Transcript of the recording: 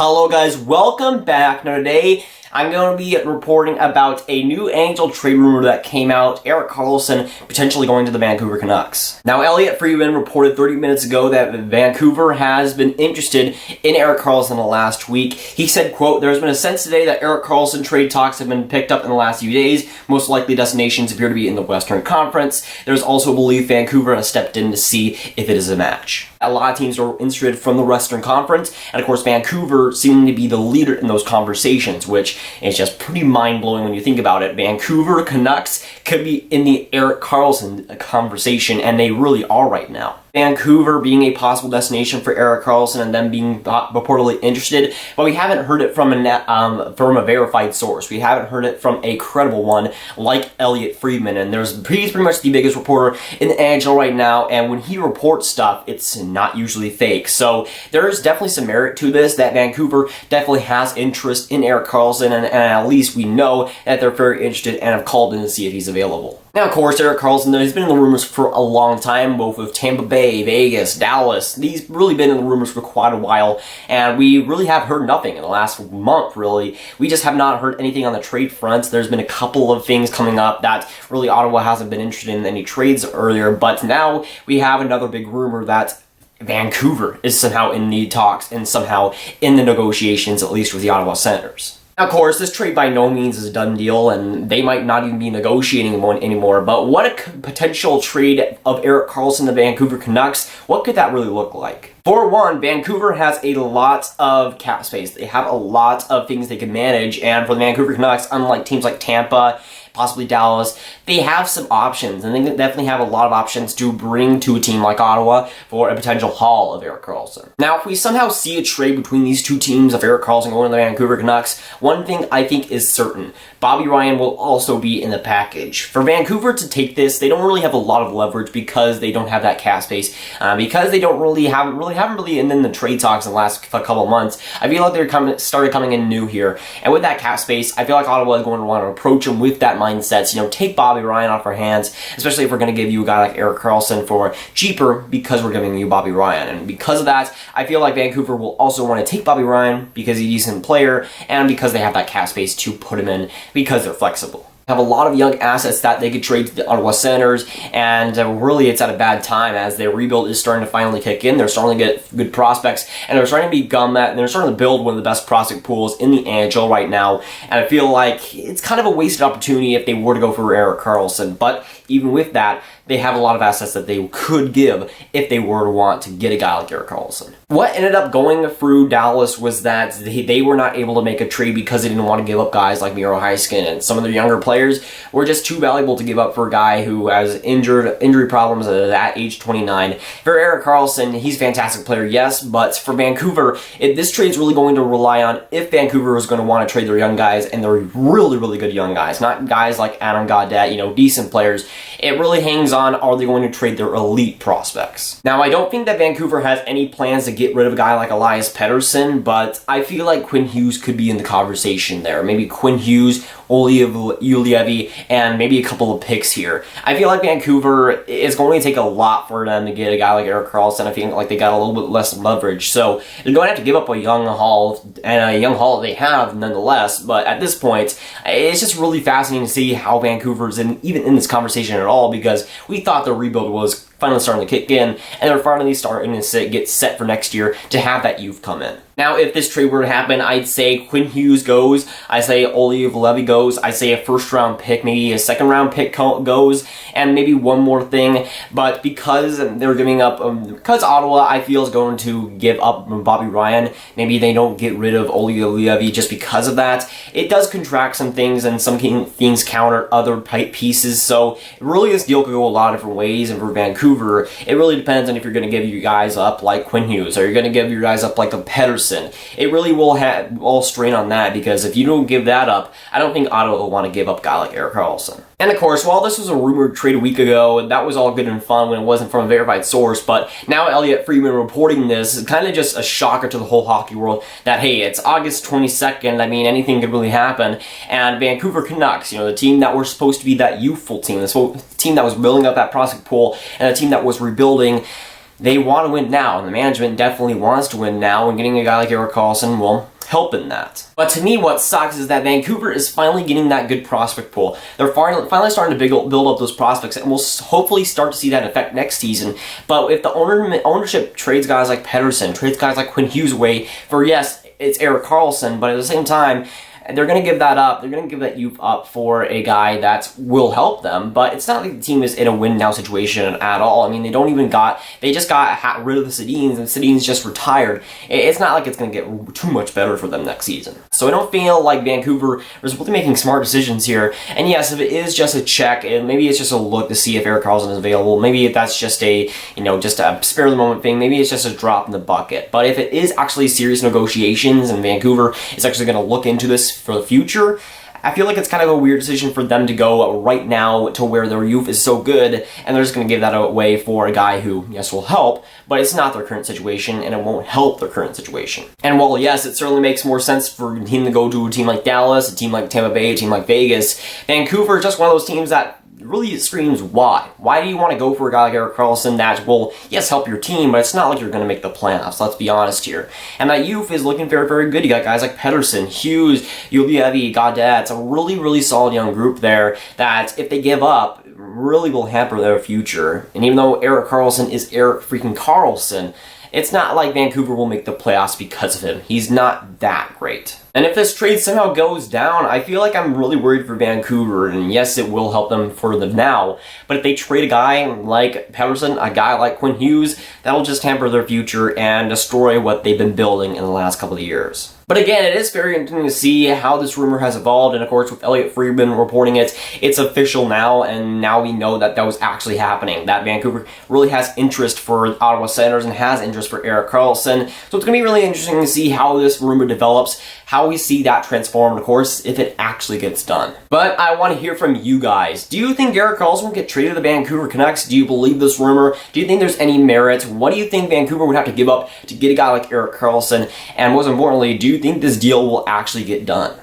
Hello guys, welcome back. Now today, I'm going to be reporting about a new NHL trade rumor that came out, ERIK KARLSSON potentially going to the Vancouver Canucks. Now Elliotte Friedman reported 30 minutes ago that Vancouver has been interested in ERIK KARLSSON the last week. He said, quote, "There's been a sense today that ERIK KARLSSON trade talks have been picked up in the last few days. Most likely destinations appear to be in the Western Conference. There's also belief Vancouver has stepped in to see if it is a match." A lot of teams are interested from the Western Conference, and of course Vancouver seeming to be the leader in those conversations, which is just pretty mind-blowing when you think about it. Vancouver Canucks could be in the ERIK KARLSSON conversation, and they really are right now. Vancouver being a possible destination for ERIK KARLSSON and them being reportedly interested, but we haven't heard it from a verified source. We haven't heard it from a credible one like Elliotte Friedman, and he's pretty much the biggest reporter in the NHL right now, and when he reports stuff, it's not usually fake. So there's definitely some merit to this, that Vancouver definitely has interest in ERIK KARLSSON, and at least we know that they're very interested and have called in to see if he's available. Now, of course, ERIK KARLSSON has been in the rumors for a long time, both with Tampa Bay, Vegas, Dallas. He's really been in the rumors for quite a while, and we really have heard nothing in the last month, really. We just have not heard anything on the trade front. There's been a couple of things coming up that really Ottawa hasn't been interested in any trades earlier, but now we have another big rumor that Vancouver is somehow in the talks and somehow in the negotiations, at least with the Ottawa Senators. Now, of course, this trade by no means is a done deal, and they might not even be negotiating one anymore, but what a potential trade of ERIK KARLSSON to Vancouver Canucks, what could that really look like? For one, Vancouver has a lot of cap space. They have a lot of things they can manage, and for the Vancouver Canucks, unlike teams like Tampa, possibly Dallas, they have some options, and they definitely have a lot of options to bring to a team like Ottawa for a potential haul of ERIK KARLSSON. Now, if we somehow see a trade between these two teams of ERIK KARLSSON going to the Vancouver Canucks, one thing I think is certain: Bobby Ryan will also be in the package. For Vancouver to take this, they don't really have a lot of leverage because they don't have that cap space, because they haven't really and then the trade talks in the last couple of months. I feel like they're started coming in new here, and with that cap space, I feel like Ottawa is going to want to approach them with that mindset. You know, take Bobby Ryan off our hands, especially if we're going to give you a guy like ERIK KARLSSON for cheaper because we're giving you Bobby Ryan. And because of that, I feel like Vancouver will also want to take Bobby Ryan because he's a decent player and because they have that cap space to put him in because they're flexible. Have a lot of young assets that they could trade to the Ottawa Senators, and really it's at a bad time as their rebuild is starting to finally kick in. They're starting to get good prospects, and they're starting to become that, and they're starting to build one of the best prospect pools in the NHL right now, and I feel like it's kind of a wasted opportunity if they were to go for ERIK KARLSSON, but even with that, they have a lot of assets that they could give if they were to want to get a guy like ERIK KARLSSON. What ended up going through Dallas was that they were not able to make a trade because they didn't want to give up guys like Miro Heiskanen, and some of their younger players were just too valuable to give up for a guy who has injury problems at age 29. For ERIK KARLSSON, he's a fantastic player, yes, but for Vancouver, this trade is really going to rely on if Vancouver is going to want to trade their young guys, and they're really, really good young guys, not guys like Adam Gaudette, you know, decent players. It really hangs on, are they going to trade their elite prospects? Now, I don't think that Vancouver has any plans to get rid of a guy like Elias Pettersson, but I feel like Quinn Hughes could be in the conversation there. Maybe Quinn Hughes, Ulievi, and maybe a couple of picks here. I feel like Vancouver is going to take a lot for them to get a guy like ERIK KARLSSON. I feel like they got a little bit less leverage, so they're going to have to give up a young haul, and a young haul they have nonetheless, but at this point, it's just really fascinating to see how Vancouver's even in this conversation at all, because we thought the rebuild was finally starting to kick in, and they're finally starting to get set for next year to have that youth come in. Now, if this trade were to happen, I'd say Quinn Hughes goes, I say Ulievi goes, I say a first-round pick, maybe a second-round pick goes, and maybe one more thing, but because they're giving up, because Ottawa, I feel, is going to give up Bobby Ryan, maybe they don't get rid of Ulievi just because of that. It does contract some things, and some things counter other pieces, so really this deal could go a lot of different ways, and for Vancouver, it really depends on if you're going to give your guys up like Quinn Hughes, or you're going to give your guys up like a Pettersson. It really will have all strain on that, because if you don't give that up, I don't think Ottawa will want to give up a guy like ERIK KARLSSON. And of course, while this was a rumored trade a week ago, that was all good and fun when it wasn't from a verified source, but now Elliotte Friedman reporting this is kind of just a shocker to the whole hockey world that, hey, it's August 22nd, I mean, anything could really happen, and Vancouver Canucks, you know, the team that were supposed to be that youthful team, the team that was building up that prospect pool, and a team that was rebuilding, they want to win now, and the management definitely wants to win now, and getting a guy like ERIK KARLSSON will help in that. But to me, what sucks is that Vancouver is finally getting that good prospect pool. They're finally starting to build up those prospects, and we'll hopefully start to see that effect next season. But if the ownership trades guys like Pettersson, trades guys like Quinn Hughes away for, yes, it's ERIK KARLSSON, but at the same time, they're going to give that up. They're going to give that youth up for a guy that will help them, but it's not like the team is in a win-now situation at all. I mean, they just got rid of the Sedins, and Sedin's just retired. It's not like it's going to get too much better for them next season. So I don't feel like Vancouver is really making smart decisions here. And yes, if it is just a check, and maybe it's just a look to see if ERIK KARLSSON is available, maybe if that's just a, just a spare of the moment thing, maybe it's just a drop in the bucket. But if it is actually serious negotiations and Vancouver is actually going to look into this for the future, I feel like it's kind of a weird decision for them to go right now to where their youth is so good, and they're just going to give that away for a guy who, yes, will help, but it's not their current situation, and it won't help their current situation. And while, yes, it certainly makes more sense for him to go to a team like Dallas, a team like Tampa Bay, a team like Vegas, Vancouver is just one of those teams that really screams why. Why do you want to go for a guy like ERIK KARLSSON that will, yes, help your team, but it's not like you're going to make the playoffs, let's be honest here. And that youth is looking very, very good. You got guys like Pettersson, Hughes, Graviteh, Graviteh. It's a really, really solid young group there that, if they give up, really will hamper their future. And even though ERIK KARLSSON is ERIK freaking KARLSSON, it's not like Vancouver will make the playoffs because of him. He's not that great. And if this trade somehow goes down, I feel like I'm really worried for Vancouver, and yes, it will help them for the now, but if they trade a guy like Pettersson, a guy like Quinn Hughes, that'll just hamper their future and destroy what they've been building in the last couple of years. But again, it is very interesting to see how this rumor has evolved, and of course with Elliotte Friedman reporting it, it's official now, and now we know that that was actually happening, that Vancouver really has interest for Ottawa Senators and has interest for ERIK KARLSSON. So it's going to be really interesting to see how this rumor develops, how we see that transformed, of course, if it actually gets done. But I want to hear from you guys. Do you think ERIK KARLSSON will get traded to the Vancouver Canucks? Do you believe this rumor? Do you think there's any merit? What do you think Vancouver would have to give up to get a guy like ERIK KARLSSON? And most importantly, do you think this deal will actually get done?